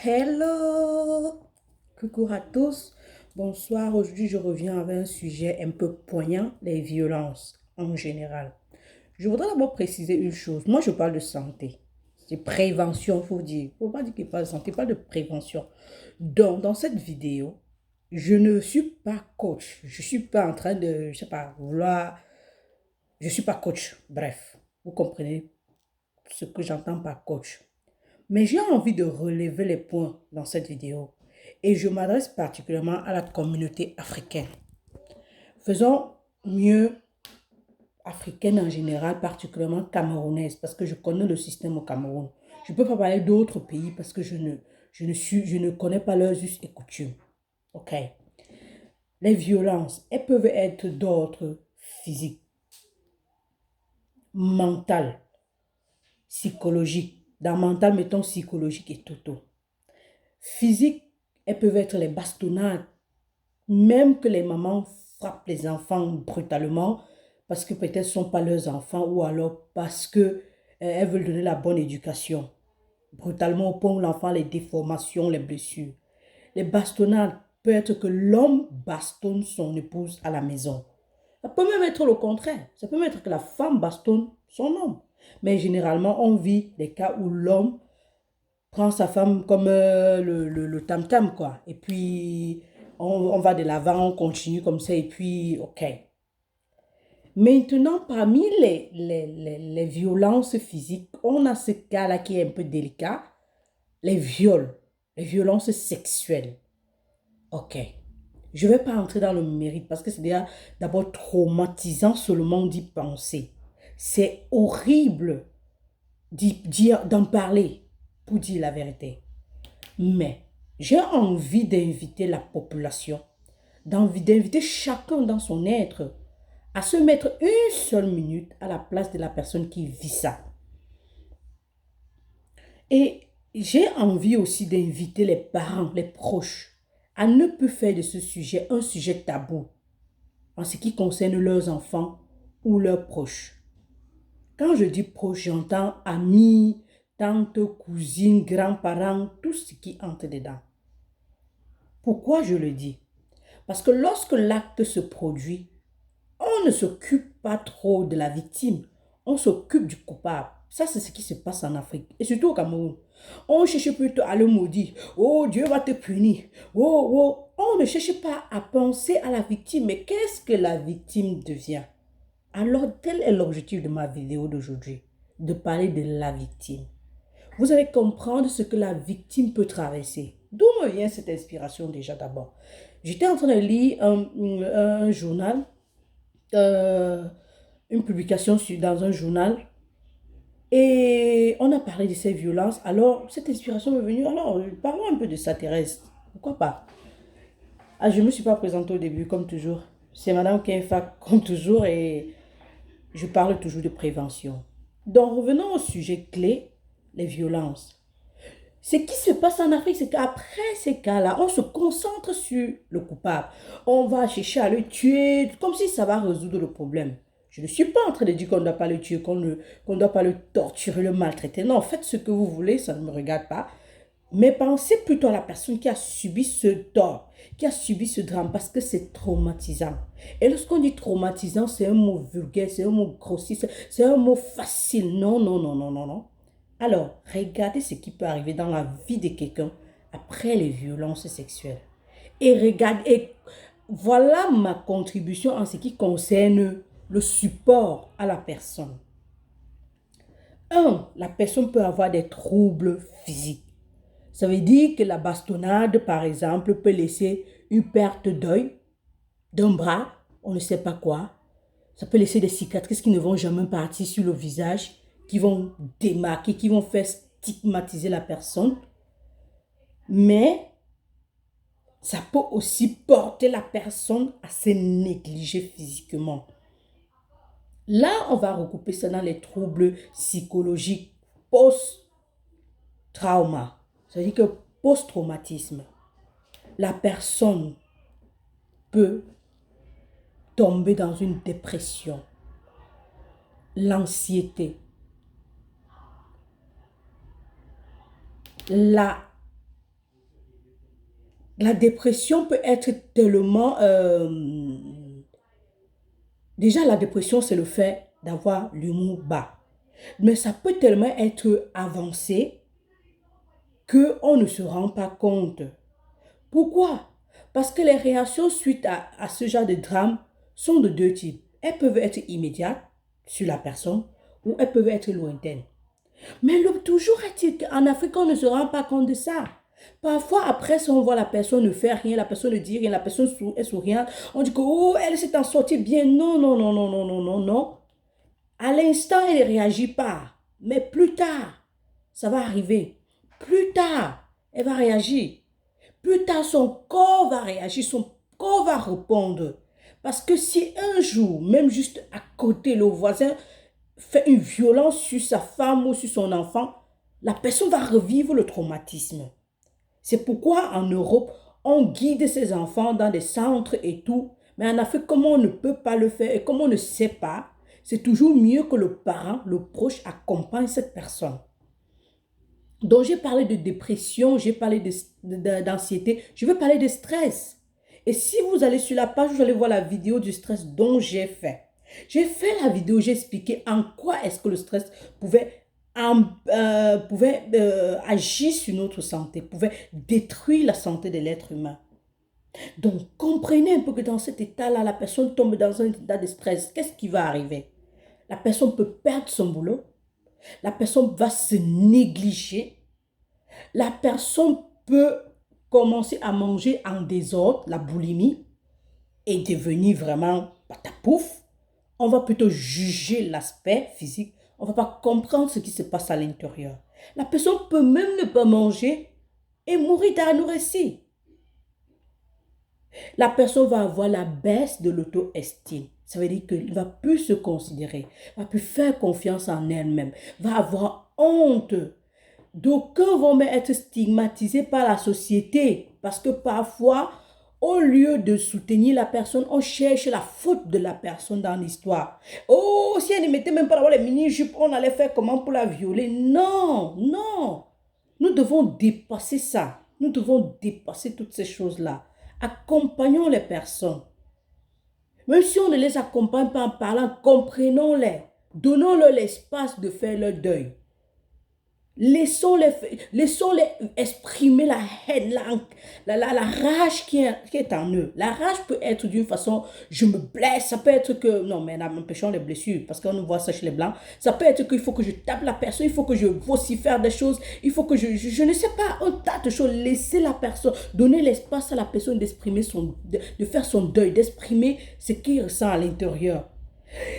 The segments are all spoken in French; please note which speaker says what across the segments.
Speaker 1: Hello! Coucou à tous. Bonsoir. Aujourd'hui, je reviens avec un sujet un peu poignant, les violences en général. Je voudrais d'abord préciser une chose. Moi, je parle de santé. C'est prévention, faut dire. Faut pas dire qu'il parle de santé, pas de prévention. Donc, dans cette vidéo, je ne suis pas coach. Je suis pas en train de, je sais pas, vouloir. Je suis pas coach. Bref, vous comprenez ce que j'entends par coach. Mais j'ai envie de relever les points dans cette vidéo et je m'adresse particulièrement à la communauté africaine. Faisons mieux africaine en général, particulièrement camerounaise, parce que je connais le système au Cameroun. Je ne peux pas parler d'autres pays parce que je ne connais pas leurs us et coutumes. OK. Les violences, elles peuvent être d'ordre physique, mental, psychologique. Dans mental, mettons psychologique et tout. Physique, elles peuvent être les bastonnades, même que les mamans frappent les enfants brutalement parce que peut-être ce ne sont pas leurs enfants ou alors parce que elles veulent donner la bonne éducation. Brutalement au point où l'enfant a les déformations, les blessures. Les bastonnades peut être que l'homme bastonne son épouse à la maison. Ça peut même être le contraire. Ça peut même être que la femme bastonne son homme. Mais généralement, on vit des cas où l'homme prend sa femme comme le tam-tam, quoi. Et puis, on va de l'avant, on continue comme ça, et puis, OK. Maintenant, parmi les violences physiques, on a ce cas-là qui est un peu délicat, les viols, les violences sexuelles. OK. Je ne vais pas entrer dans le mérite parce que c'est déjà d'abord traumatisant seulement d'y penser. C'est horrible d'en parler pour dire la vérité. Mais j'ai envie d'inviter la population, d'inviter chacun dans son être à se mettre une seule minute à la place de la personne qui vit ça. Et j'ai envie aussi d'inviter les parents, les proches, à ne plus faire de ce sujet un sujet tabou en ce qui concerne leurs enfants ou leurs proches. Quand je dis proches, j'entends amis, tantes, cousines, grands-parents, tout ce qui entre dedans. Pourquoi je le dis? Parce que lorsque l'acte se produit, on ne s'occupe pas trop de la victime, on s'occupe du coupable. Ça, c'est ce qui se passe en Afrique, et surtout au Cameroun. On cherche plutôt à le maudire. Oh, Dieu va te punir. Oh, oh. On ne cherche pas à penser à la victime, mais qu'est-ce que la victime devient? Alors, tel est l'objectif de ma vidéo d'aujourd'hui, de parler de la victime. Vous allez comprendre ce que la victime peut traverser. D'où me vient cette inspiration déjà d'abord? J'étais en train de lire un journal, euh, une publication dans un journal, et on a parlé de ces violences. Alors, cette inspiration m'est venue. Alors, parlons un peu de ça, Thérèse. Pourquoi pas? Ah, je ne me suis pas présentée au début, comme toujours. C'est Madame Kenfa, comme toujours, et je parle toujours de prévention. Donc, revenons au sujet clé, les violences. Ce qui se passe en Afrique, c'est qu'après ces cas-là, on se concentre sur le coupable. On va chercher à le tuer, comme si ça va résoudre le problème. Je ne suis pas en train de dire qu'on ne doit pas le tuer, qu'on ne doit pas le torturer, le maltraiter. Non, faites ce que vous voulez, ça ne me regarde pas. Mais pensez plutôt à la personne qui a subi ce tort, qui a subi ce drame, parce que c'est traumatisant. Et lorsqu'on dit traumatisant, c'est un mot vulgaire, c'est un mot grossier, c'est un mot facile. Non, non, non, non, non, non. Alors, regardez ce qui peut arriver dans la vie de quelqu'un après les violences sexuelles. Et voilà ma contribution en ce qui concerne le support à la personne. Un, la personne peut avoir des troubles physiques. Ça veut dire que la bastonnade, par exemple, peut laisser une perte d'œil, d'un bras, on ne sait pas quoi. Ça peut laisser des cicatrices qui ne vont jamais partir sur le visage, qui vont démarquer, qui vont faire stigmatiser la personne. Mais ça peut aussi porter la personne à se négliger physiquement. Là, on va regrouper ça dans les troubles psychologiques post-trauma. C'est-à-dire que post-traumatisme, la personne peut tomber dans une dépression, l'anxiété, la La dépression peut être tellement... déjà, la dépression, c'est le fait d'avoir l'humour bas. Mais ça peut tellement être avancé qu'on ne se rend pas compte. Pourquoi? Parce que les réactions suite à ce genre de drame sont de deux types. Elles peuvent être immédiates sur la personne ou elles peuvent être lointaines. Mais toujours est-il qu'en Afrique, on ne se rend pas compte de ça. Parfois, après, si on voit la personne ne fait rien, la personne ne dit rien, la personne est souriante, on dit que, oh, elle s'est en sortie bien. Non, non, non, non, non, non, non, non. À l'instant, elle ne réagit pas. Mais plus tard, ça va arriver. Plus tard, elle va réagir. Plus tard, son corps va réagir, son corps va répondre. Parce que si un jour, même juste à côté, le voisin fait une violence sur sa femme ou sur son enfant, la personne va revivre le traumatisme. C'est pourquoi en Europe, on guide ses enfants dans des centres et tout. Mais en Afrique, comme on ne peut pas le faire et comme on ne sait pas, c'est toujours mieux que le parent, le proche, accompagne cette personne. Donc, j'ai parlé de dépression, j'ai parlé d'anxiété, je veux parler de stress. Et si vous allez sur la page, vous allez voir la vidéo du stress dont j'ai fait. J'ai fait la vidéo, j'ai expliqué en quoi est-ce que le stress pouvait agir sur notre santé, pouvait détruire la santé de l'être humain. Donc, comprenez un peu que dans cet état-là, la personne tombe dans un état de stress. Qu'est-ce qui va arriver? La personne peut perdre son boulot, la personne va se négliger, la personne peut commencer à manger en désordre, la boulimie, et devenir vraiment patapouf. On va plutôt juger l'aspect physique. On ne va pas comprendre ce qui se passe à l'intérieur. La personne peut même ne pas manger et mourir d'anorexie. La personne va avoir la baisse de l'auto-estime. Ça veut dire qu'elle ne va plus se considérer, ne va plus faire confiance en elle-même, va avoir honte. D'aucuns vont même être stigmatisés par la société parce que parfois, au lieu de soutenir la personne, on cherche la faute de la personne dans l'histoire. Oh, si elle ne mettait même pas les mini-jupes, on allait faire comment pour la violer? Non, non. Nous devons dépasser ça. Nous devons dépasser toutes ces choses-là. Accompagnons les personnes. Même si on ne les accompagne pas en parlant, comprenons-les. Donnons-leur l'espace de faire leur deuil. Laissons-les exprimer la haine, la rage qui est en eux. La rage peut être d'une façon, je me blesse, ça peut être que, non mais empêchons les blessures, parce qu'on voit ça chez les blancs, ça peut être qu'il faut que je tape la personne, il faut que je vocifère des choses, il faut que je ne sais pas, un tas de choses, laisser la personne, donner l'espace à la personne d'exprimer de faire son deuil, d'exprimer ce qu'il ressent à l'intérieur.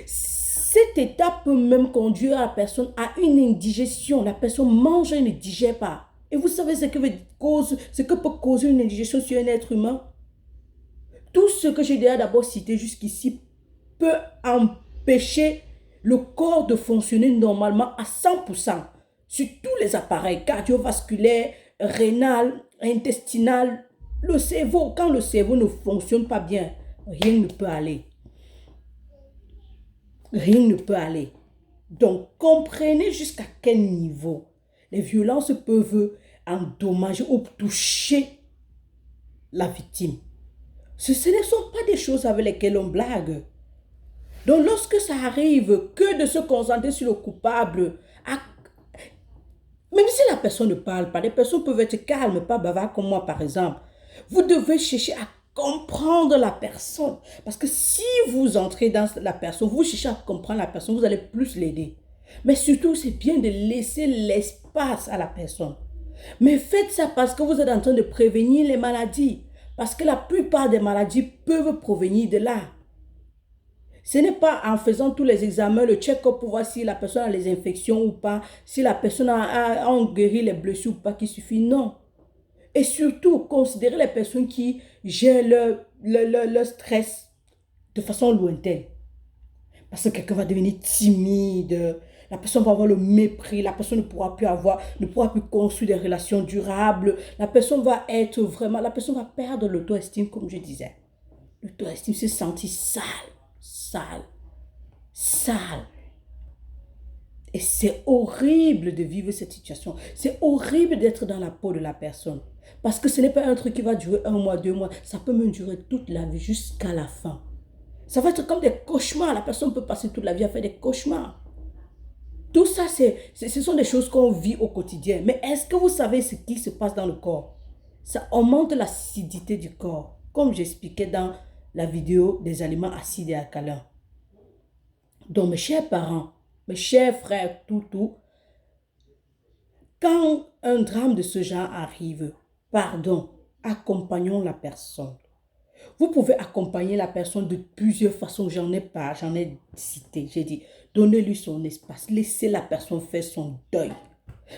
Speaker 1: Cet état peut même conduire la personne à une indigestion. La personne mange et ne digère pas. Et vous savez ce que peut causer une indigestion sur un être humain? Tout ce que j'ai déjà d'abord cité jusqu'ici peut empêcher le corps de fonctionner normalement à 100% sur tous les appareils cardiovasculaires, rénal, intestinal, le cerveau. Quand le cerveau ne fonctionne pas bien, rien ne peut aller. Rien ne peut aller. Donc, comprenez jusqu'à quel niveau les violences peuvent endommager ou toucher la victime. Ce ne sont pas des choses avec lesquelles on blague. Donc, lorsque ça arrive, que de se concentrer sur le coupable, même si la personne ne parle pas, les personnes peuvent être calmes, pas bavardes comme moi par exemple. Vous devez chercher à comprendre la personne. Parce que si vous entrez dans la personne, vous cherchez à comprendre la personne, vous allez plus l'aider. Mais surtout, c'est bien de laisser l'espace à la personne. Mais faites ça parce que vous êtes en train de prévenir les maladies. Parce que la plupart des maladies peuvent provenir de là. Ce n'est pas en faisant tous les examens, le check-up pour voir si la personne a les infections ou pas, si la personne a guéri les blessures ou pas qui suffit. Non. Et surtout, considérez les personnes qui gèrent leur stress de façon lointaine. Parce que quelqu'un va devenir timide, la personne va avoir le mépris, la personne ne pourra plus construire des relations durables, la personne va perdre l'auto-estime, comme je disais. L'auto-estime se sentir sale. Et c'est horrible de vivre cette situation. C'est horrible d'être dans la peau de la personne. Parce que ce n'est pas un truc qui va durer 1 mois, 2 mois. Ça peut même durer toute la vie jusqu'à la fin. Ça va être comme des cauchemars. La personne peut passer toute la vie à faire des cauchemars. Tout ça, ce sont des choses qu'on vit au quotidien. Mais est-ce que vous savez ce qui se passe dans le corps? Ça augmente l'acidité du corps. Comme j'expliquais dans la vidéo des aliments acides et alcalins. Donc, mes chers parents, mes chers frères, tout, quand un drame de ce genre arrive, pardon, accompagnons la personne. Vous pouvez accompagner la personne de plusieurs façons. J'en ai cité. J'ai dit, donnez-lui son espace. Laissez la personne faire son deuil.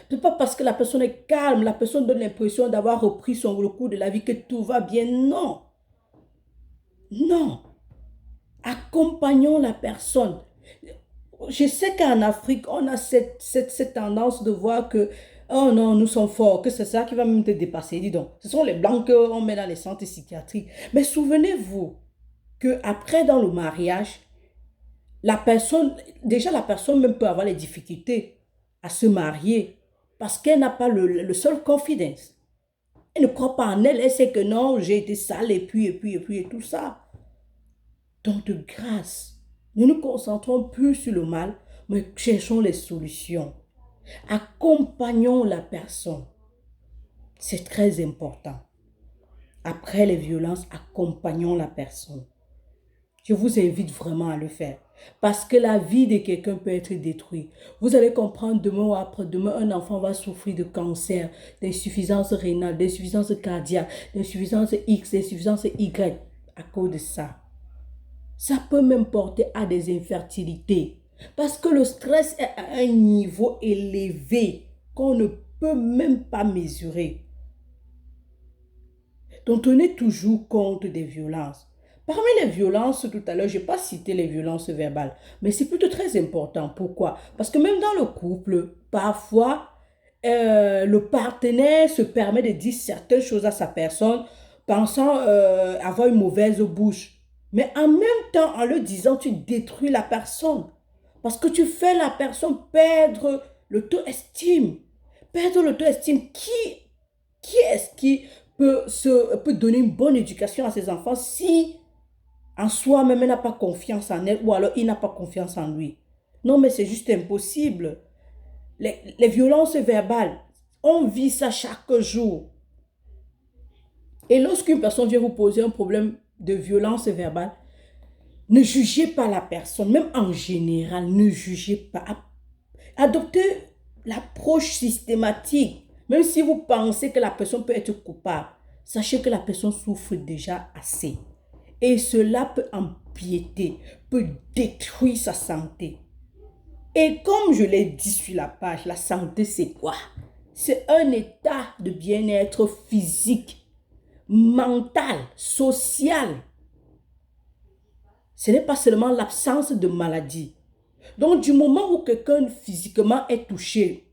Speaker 1: Ce n'est pas parce que la personne est calme, la personne donne l'impression d'avoir repris le cours de la vie que tout va bien. Non. Non. Accompagnons la personne. Je sais qu'en Afrique, on a cette tendance de voir que, oh non, nous sommes forts, que c'est ça qui va même te dépasser. Dis donc, ce sont les blancs qu'on met dans les centres psychiatriques. Mais souvenez-vous qu'après, dans le mariage, la personne même peut avoir les difficultés à se marier parce qu'elle n'a pas le seul confidence. Elle ne croit pas en elle, elle sait que non, j'ai été sale et puis, et tout ça. Donc, de grâce, ne nous concentrons plus sur le mal, mais cherchons les solutions. Accompagnons la personne. C'est très important. Après les violences, accompagnons la personne. Je vous invite vraiment à le faire. Parce que la vie de quelqu'un peut être détruite. Vous allez comprendre demain ou après-demain, un enfant va souffrir de cancer, d'insuffisance rénale, d'insuffisance cardiaque, d'insuffisance X, d'insuffisance Y à cause de ça. Ça peut même porter à des infertilités. Parce que le stress est à un niveau élevé qu'on ne peut même pas mesurer. Donc, tenez toujours compte des violences. Parmi les violences, tout à l'heure, je n'ai pas cité les violences verbales, mais c'est plutôt très important. Pourquoi? Parce que même dans le couple, parfois, le partenaire se permet de dire certaines choses à sa personne, pensant avoir une mauvaise bouche. Mais en même temps, en le disant, tu détruis la personne. Parce que tu fais la personne perdre l'auto-estime. Perdre l'auto-estime. Qui est-ce qui peut donner une bonne éducation à ses enfants si en soi-même elle n'a pas confiance en elle ou alors il n'a pas confiance en lui? Non, mais c'est juste impossible. Les violences verbales, on vit ça chaque jour. Et lorsqu'une personne vient vous poser un problème de violence verbale, ne jugez pas la personne, même en général, ne jugez pas. Adoptez l'approche systématique. Même si vous pensez que la personne peut être coupable, sachez que la personne souffre déjà assez. Et cela peut empiéter, peut détruire sa santé. Et comme je l'ai dit sur la page, la santé c'est quoi? C'est un état de bien-être physique, mental, social. Ce n'est pas seulement l'absence de maladie. Donc, du moment où quelqu'un physiquement est touché,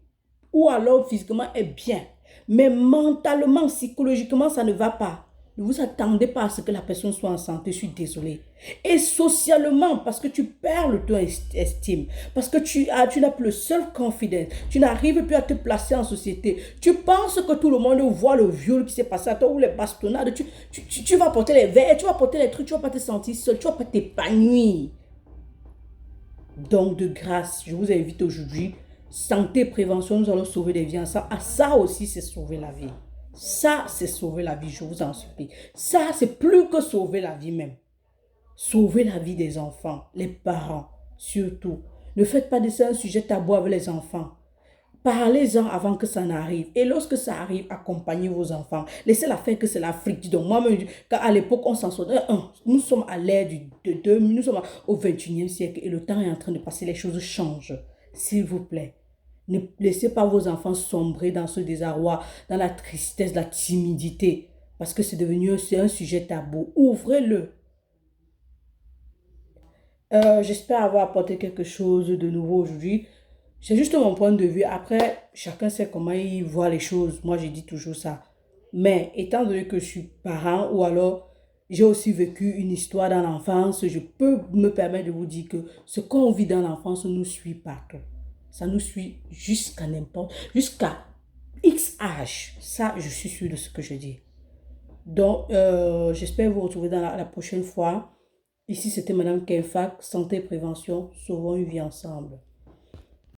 Speaker 1: ou alors physiquement est bien, mais mentalement, psychologiquement, ça ne va pas, ne vous attendez pas à ce que la personne soit en santé, je suis désolée. Et socialement, parce que tu perds le ton estime, parce que tu n'as plus le seul confidence, tu n'arrives plus à te placer en société, tu penses que tout le monde voit le viol qui s'est passé à toi ou les bastonnades, tu vas porter les verres, tu vas porter les trucs, tu ne vas pas te sentir seul, tu ne vas pas t'épanouir. Donc, de grâce, je vous invite aujourd'hui, santé, prévention, nous allons sauver des vies ensemble. Ah, ça aussi, c'est sauver la vie. Ça, c'est sauver la vie, je vous en supplie. Ça, c'est plus que sauver la vie même. Sauver la vie des enfants, les parents, surtout. Ne faites pas de ça un sujet tabou avec les enfants. Parlez-en avant que ça n'arrive. Et lorsque ça arrive, accompagnez vos enfants. Laissez-la faire que c'est l'Afrique. Donc, moi-même, à l'époque, on s'en sortait. Nous sommes à l'ère nous sommes au 21e siècle et le temps est en train de passer. Les choses changent. S'il vous plaît. Ne laissez pas vos enfants sombrer dans ce désarroi, dans la tristesse, la timidité. Parce que c'est un sujet tabou. Ouvrez-le. J'espère avoir apporté quelque chose de nouveau aujourd'hui. C'est juste mon point de vue. Après, chacun sait comment il voit les choses. Moi, je dis toujours ça. Mais étant donné que je suis parent ou alors j'ai aussi vécu une histoire dans l'enfance, je peux me permettre de vous dire que ce qu'on vit dans l'enfance nous suit partout. Ça nous suit jusqu'à jusqu'à X âge. Ça, je suis sûre de ce que je dis. Donc, j'espère vous retrouver dans la prochaine fois. Ici, c'était Madame Kenfak, Santé et Prévention. Sauvons une vie ensemble.